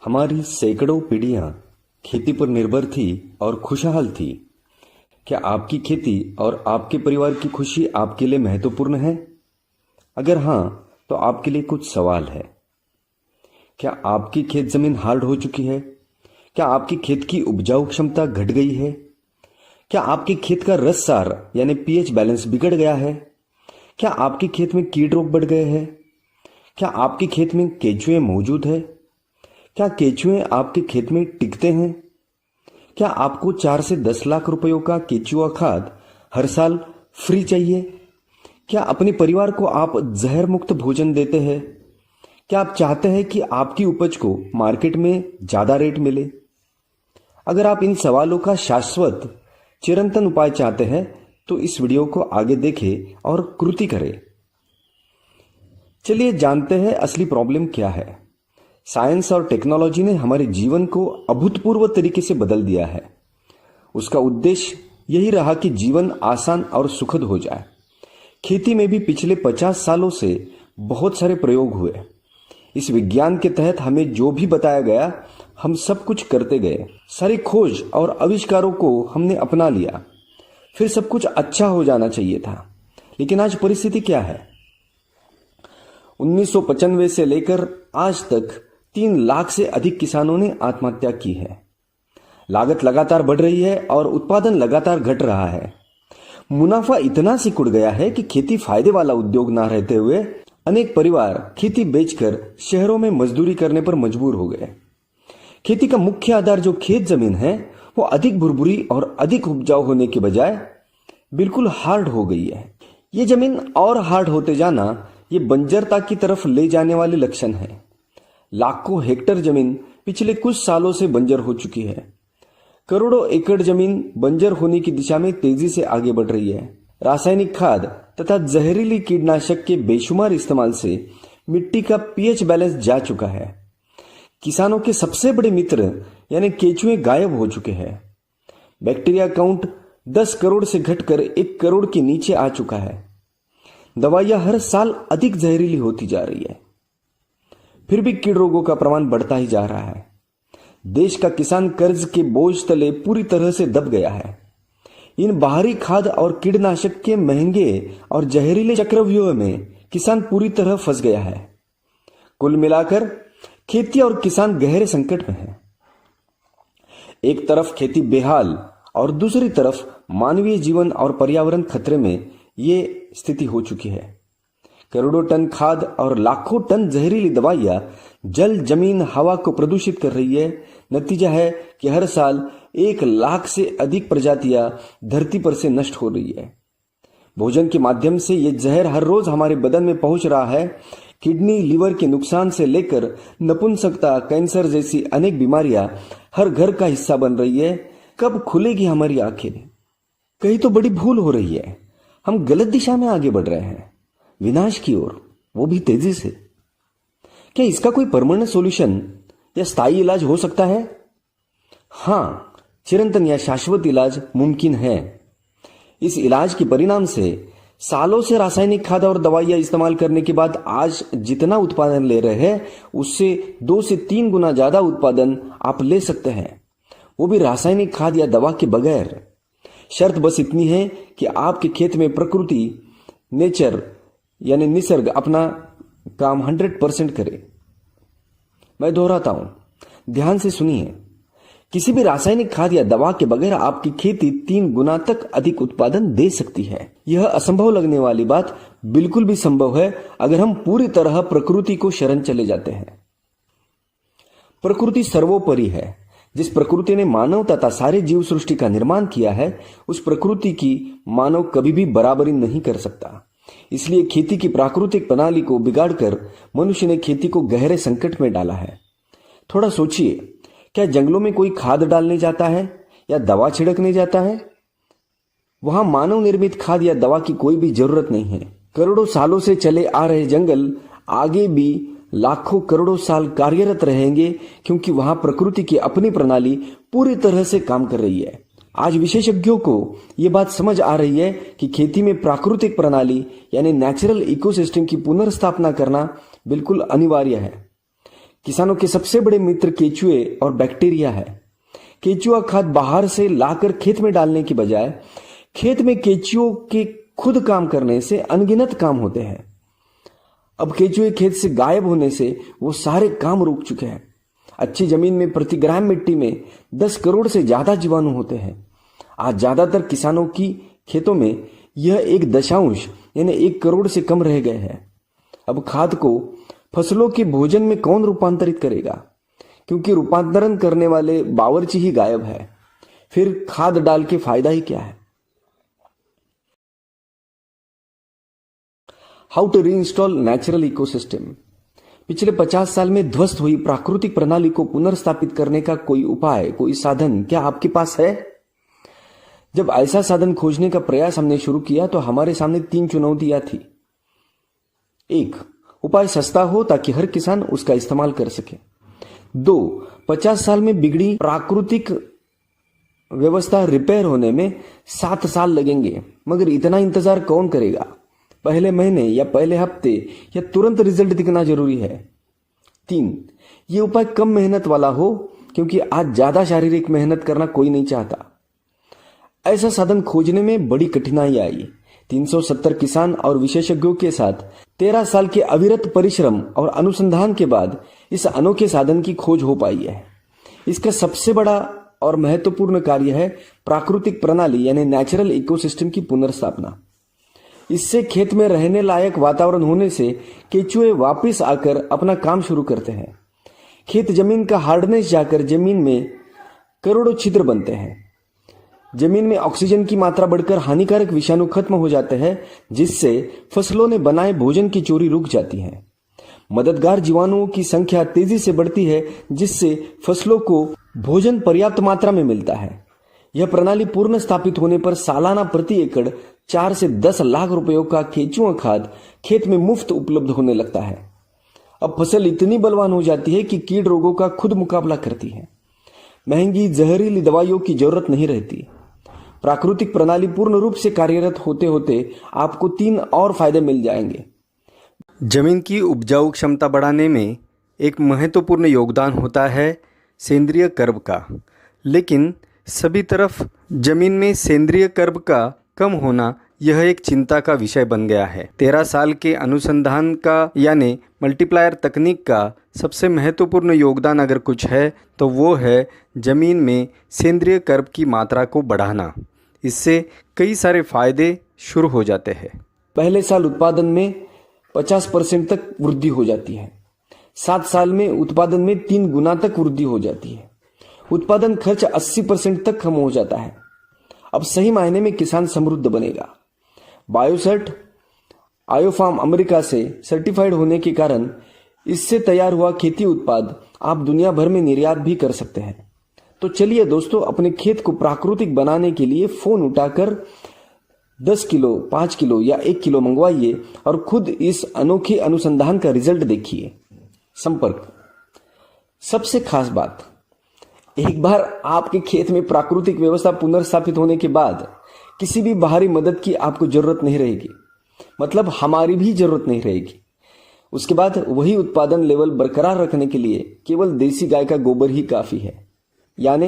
हमारी सैकड़ों पीढ़ियां खेती पर निर्भर थी और खुशहाल थी। क्या आपकी खेती और आपके परिवार की खुशी आपके लिए महत्वपूर्ण है? अगर हां, तो आपके लिए कुछ सवाल है। क्या आपकी खेत जमीन हार्ड हो चुकी है? क्या आपकी खेत की उपजाऊ क्षमता घट गई है? क्या आपके खेत का रस सार यानी पीएच बैलेंस बिगड़ गया है? क्या आपके खेत में कीट रोग बढ़ गए हैं? क्या आपके खेत में केंचुए मौजूद है? क्या केंचुए आपके खेत में टिकते हैं? क्या आपको 4 से 10 लाख रुपयों का केंचुआ खाद हर साल फ्री चाहिए? क्या अपने परिवार को आप जहर मुक्त भोजन देते हैं? क्या आप चाहते हैं कि आपकी उपज को मार्केट में ज्यादा रेट मिले? अगर आप इन सवालों का शाश्वत चिरंतन उपाय चाहते हैं तो इस वीडियो को आगे देखें और कृति करें। चलिए जानते हैं असली प्रॉब्लम क्या है। साइंस और टेक्नोलॉजी ने हमारे जीवन को अभूतपूर्व तरीके से बदल दिया है। उसका उद्देश्य यही रहा कि जीवन आसान और सुखद हो जाए। खेती में भी पिछले 50 सालों से बहुत सारे प्रयोग हुए। इस विज्ञान के तहत हमें जो भी बताया गया हम सब कुछ करते गए। सारी खोज और आविष्कारों को हमने अपना लिया। फिर सब कुछ अच्छा हो जाना चाहिए था। लेकिन आज परिस्थिति क्या है? 1995 से लेकर आज तक 3 लाख से अधिक किसानों ने आत्महत्या की है। लागत लगातार बढ़ रही है और उत्पादन लगातार घट रहा है। मुनाफा इतना सिकुड़ गया है कि खेती फायदे वाला उद्योग ना रहते हुए अनेक परिवार खेती बेचकर शहरों में मजदूरी करने पर मजबूर हो गए। खेती का मुख्य आधार जो खेत जमीन है वो अधिक भुरभुरी और अधिक उपजाऊ होने के बजाय बिल्कुल हार्ड हो गई है। ये जमीन और हार्ड होते जाना ये बंजरता की तरफ ले जाने वाले लक्षण है। लाखों हेक्टेयर जमीन पिछले कुछ सालों से बंजर हो चुकी है। करोड़ों एकड़ जमीन बंजर होने की दिशा में तेजी से आगे बढ़ रही है। रासायनिक खाद तथा जहरीली कीटनाशक के बेशुमार इस्तेमाल से मिट्टी का पीएच बैलेंस जा चुका है। किसानों के सबसे बड़े मित्र यानी केंचुए गायब हो चुके हैं। बैक्टीरिया काउंट 10 करोड़ से घटकर 1 करोड़ के नीचे आ चुका है। दवाइयां हर साल अधिक जहरीली होती जा रही है। फिर भी कीट रोगों का प्रमाण बढ़ता ही जा रहा है। देश का किसान कर्ज के बोझ तले पूरी तरह से दब गया है। इन बाहरी खाद और कीटनाशक के महंगे और जहरीले चक्रव्यूह में किसान पूरी तरह फंस गया है। कुल मिलाकर खेती और किसान गहरे संकट में है। एक तरफ खेती बेहाल और दूसरी तरफ मानवीय जीवन और पर्यावरण खतरे में ये स्थिति हो चुकी है। करोड़ों टन खाद और लाखों टन जहरीली दवाइयां जल, जमीन, हवा को प्रदूषित कर रही है। नतीजा है कि हर साल 1 लाख से अधिक प्रजातियां धरती पर से नष्ट हो रही है। भोजन के माध्यम से ये जहर हर रोज हमारे बदन में पहुंच रहा है। किडनी, लीवर के नुकसान से लेकर नपुंसकता, कैंसर जैसी अनेक बीमारियां हर घर का हिस्सा बन रही है। कब खुलेगी हमारी आंखें? कहीं तो बड़ी भूल हो रही है। हम गलत दिशा में आगे बढ़ रहे हैं, विनाश की ओर, वो भी तेजी से। क्या इसका कोई परमानेंट सॉल्यूशन या स्थायी इलाज हो सकता है? हां, चिरंतन या शाश्वत इलाज मुमकिन है। इस इलाज के परिणाम से सालों से रासायनिक खाद और दवाइयां इस्तेमाल करने के बाद आज जितना उत्पादन ले रहे हैं उससे 2 से 3 गुना ज्यादा उत्पादन आप ले सकते हैं, वो भी रासायनिक खाद या दवा के बगैर। शर्त बस इतनी है कि आपके खेत में प्रकृति, नेचर यानी निसर्ग अपना काम 100% करे। मैं दोहराता हूं, ध्यान से सुनिए। किसी भी रासायनिक खाद या दवा के बगैर आपकी खेती 3 गुना तक अधिक उत्पादन दे सकती है। यह असंभव लगने वाली बात बिल्कुल भी संभव है अगर हम पूरी तरह प्रकृति को शरण चले जाते हैं। प्रकृति सर्वोपरि है। जिस प्रकृति ने मानव तथा सारे जीव सृष्टि का निर्माण किया है उस प्रकृति की मानव कभी भी बराबरी नहीं कर सकता। इसलिए खेती की प्राकृतिक प्रणाली को बिगाड़कर मनुष्य ने खेती को गहरे संकट में डाला है। थोड़ा सोचिए, क्या जंगलों में कोई खाद डालने जाता है या दवा छिड़कने जाता है? वहां मानव निर्मित खाद या दवा की कोई भी जरूरत नहीं है। करोड़ों सालों से चले आ रहे जंगल आगे भी लाखों करोड़ों साल कार्यरत रहेंगे क्योंकि वहां प्रकृति की अपनी प्रणाली पूरी तरह से काम कर रही है। आज विशेषज्ञों को यह बात समझ आ रही है कि खेती में प्राकृतिक प्रणाली यानी नेचुरल इकोसिस्टम की पुनर्स्थापना करना बिल्कुल अनिवार्य है। किसानों के सबसे बड़े मित्र केचुए और बैक्टीरिया है। केचुआ खाद बाहर से लाकर खेत में डालने की बजाय खेत में केचुओं के खुद काम करने से अनगिनत काम होते हैं। अब केचुए खेत से गायब होने से वो सारे काम रुक चुके हैं। अच्छी जमीन में प्रति ग्राम मिट्टी में 10 करोड़ से ज्यादा जीवाणु होते हैं। आज ज्यादातर किसानों की खेतों में यह 1 यानी 1 करोड़ से कम रह गए हैं। अब खाद को फसलों के भोजन में कौन रूपांतरित करेगा, क्योंकि रूपांतरण करने वाले बावर्ची ही गायब है। फिर खाद डाल के फायदा ही क्या है। How to reinstall natural ecosystem. पिछले 50 साल में ध्वस्त हुई प्राकृतिक प्रणाली को पुनर्स्थापित करने का कोई उपाय, कोई साधन क्या आपके पास है? जब ऐसा साधन खोजने का प्रयास हमने शुरू किया तो हमारे सामने 3 चुनौतियां थी। 1, उपाय सस्ता हो ताकि हर किसान उसका इस्तेमाल कर सके। 2, 50 साल में बिगड़ी प्राकृतिक व्यवस्था रिपेयर होने में 7 साल लगेंगे, मगर इतना इंतजार कौन करेगा? पहले महीने या पहले हफ्ते या तुरंत रिजल्ट दिखना जरूरी है। 3, ये उपाय कम मेहनत वाला हो, क्योंकि आज ज्यादा शारीरिक मेहनत करना कोई नहीं चाहता। ऐसा साधन खोजने में बड़ी कठिनाई आई। 370 किसान और विशेषज्ञों के साथ 13 साल के अविरत परिश्रम और अनुसंधान के बाद इस अनोखे साधन की खोज हो पाई है। इसका सबसे बड़ा और महत्वपूर्ण कार्य है प्राकृतिक प्रणाली यानी नेचुरल इकोसिस्टम की पुनर्स्थापना। इससे खेत में रहने लायक वातावरण होने से केचुए वापस आकर अपना काम शुरू करते हैं। खेत जमीन का हार्डनेस जाकर जमीन में करोड़ों छिद्र बनते हैं। जमीन में ऑक्सीजन की मात्रा बढ़कर हानिकारक विषाणु खत्म हो जाते हैं, जिससे फसलों ने बनाए भोजन की चोरी रुक जाती है। मददगार जीवाणुओं की संख्या तेजी से बढ़ती है, जिससे फसलों को भोजन पर्याप्त मात्रा में मिलता है। यह प्रणाली पूर्ण स्थापित होने पर सालाना प्रति एकड़ 4 से 10 लाख रुपयों का केचुआ खाद खेत में मुफ्त उपलब्ध होने लगता है। अब फसल इतनी बलवान हो जाती है कि कीट रोगों का खुद मुकाबला करती है। महंगी जहरीली दवाइयों की जरूरत नहीं रहती। प्राकृतिक प्रणाली पूर्ण रूप से कार्यरत होते होते आपको 3 और फायदे मिल जाएंगे। जमीन की उपजाऊ क्षमता बढ़ाने में एक महत्वपूर्ण योगदान होता है सेंद्रिय कर्ब का, लेकिन सभी तरफ जमीन में सेंद्रिय कर्ब का कम होना यह एक चिंता का विषय बन गया है। 13 साल के अनुसंधान का यानी मल्टीप्लायर तकनीक का सबसे महत्वपूर्ण योगदान अगर कुछ है तो वो है जमीन में सेंद्रिय कर्ब की मात्रा को बढ़ाना। इससे कई सारे फायदे शुरू हो जाते हैं। पहले साल उत्पादन में 50% तक वृद्धि हो जाती है। 7 साल में उत्पादन में 3 गुना तक वृद्धि हो जाती है। उत्पादन खर्च 80% तक कम हो जाता है। अब सही मायने में किसान समृद्ध बनेगा। बायोसर्ट आयोफार्म अमेरिका से सर्टिफाइड होने के कारण इससे तैयार हुआ खेती उत्पाद आप दुनिया भर में निर्यात भी कर सकते हैं। तो चलिए दोस्तों, अपने खेत को प्राकृतिक बनाने के लिए फोन उठाकर 10 किलो, 5 किलो या 1 किलो मंगवाइए और खुद इस अनोखे अनुसंधान का रिजल्ट देखिए। संपर्क। सबसे खास बात, एक बार आपके खेत में प्राकृतिक व्यवस्था पुनर्स्थापित होने के बाद किसी भी बाहरी मदद की आपको जरूरत नहीं रहेगी, मतलब हमारी भी जरूरत नहीं रहेगी। उसके बाद वही उत्पादन लेवल बरकरार रखने के लिए केवल देसी गाय का गोबर ही काफी है, यानी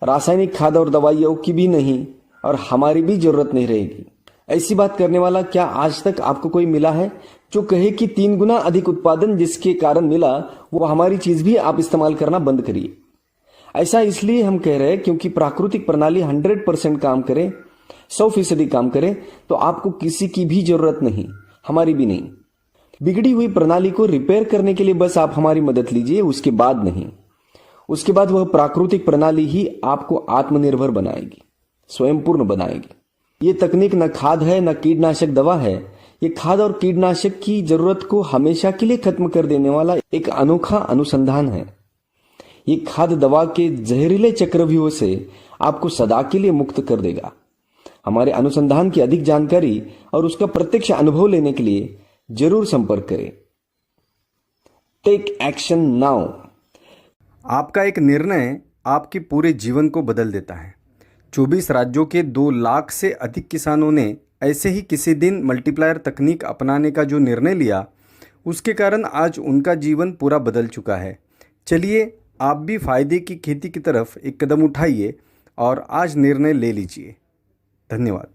रासायनिक खाद और दवाइयों की भी नहीं, और हमारी भी जरूरत नहीं रहेगी। ऐसी बात करने वाला क्या आज तक आपको कोई मिला है जो कहे कि 3 गुना अधिक उत्पादन जिसके कारण मिला वो हमारी चीज भी आप इस्तेमाल करना बंद करिए। ऐसा इसलिए हम कह रहे हैं क्योंकि प्राकृतिक प्रणाली 100% काम करे, 100% काम करे तो आपको किसी की भी जरूरत नहीं, हमारी भी नहीं। बिगड़ी हुई प्रणाली को रिपेयर करने के लिए बस आप हमारी मदद लीजिए, उसके बाद नहीं। उसके बाद वह प्राकृतिक प्रणाली ही आपको आत्मनिर्भर बनाएगी, स्वयंपूर्ण बनाएगी। ये तकनीक न खाद है न कीटनाशक दवा है। ये खाद और कीटनाशक की जरूरत को हमेशा के लिए खत्म कर देने वाला एक अनोखा अनुसंधान है। ये खाद दवा के जहरीले चक्रव्यूह से आपको सदा के लिए मुक्त कर देगा। हमारे अनुसंधान की अधिक जानकारी और उसका प्रत्यक्ष अनुभव लेने के लिए जरूर संपर्क करें। Take action now. आपका एक निर्णय आपके पूरे जीवन को बदल देता है। 24 राज्यों के 2 लाख से अधिक किसानों ने ऐसे ही किसी दिन मल्टीप्लायर तकनीक अपनाने का जो निर्णय लिया, उसके कारण आज उनका जीवन पूरा बदल चुका है। चलिए आप भी फ़ायदे की खेती की तरफ एक कदम उठाइए और आज निर्णय ले लीजिए। धन्यवाद।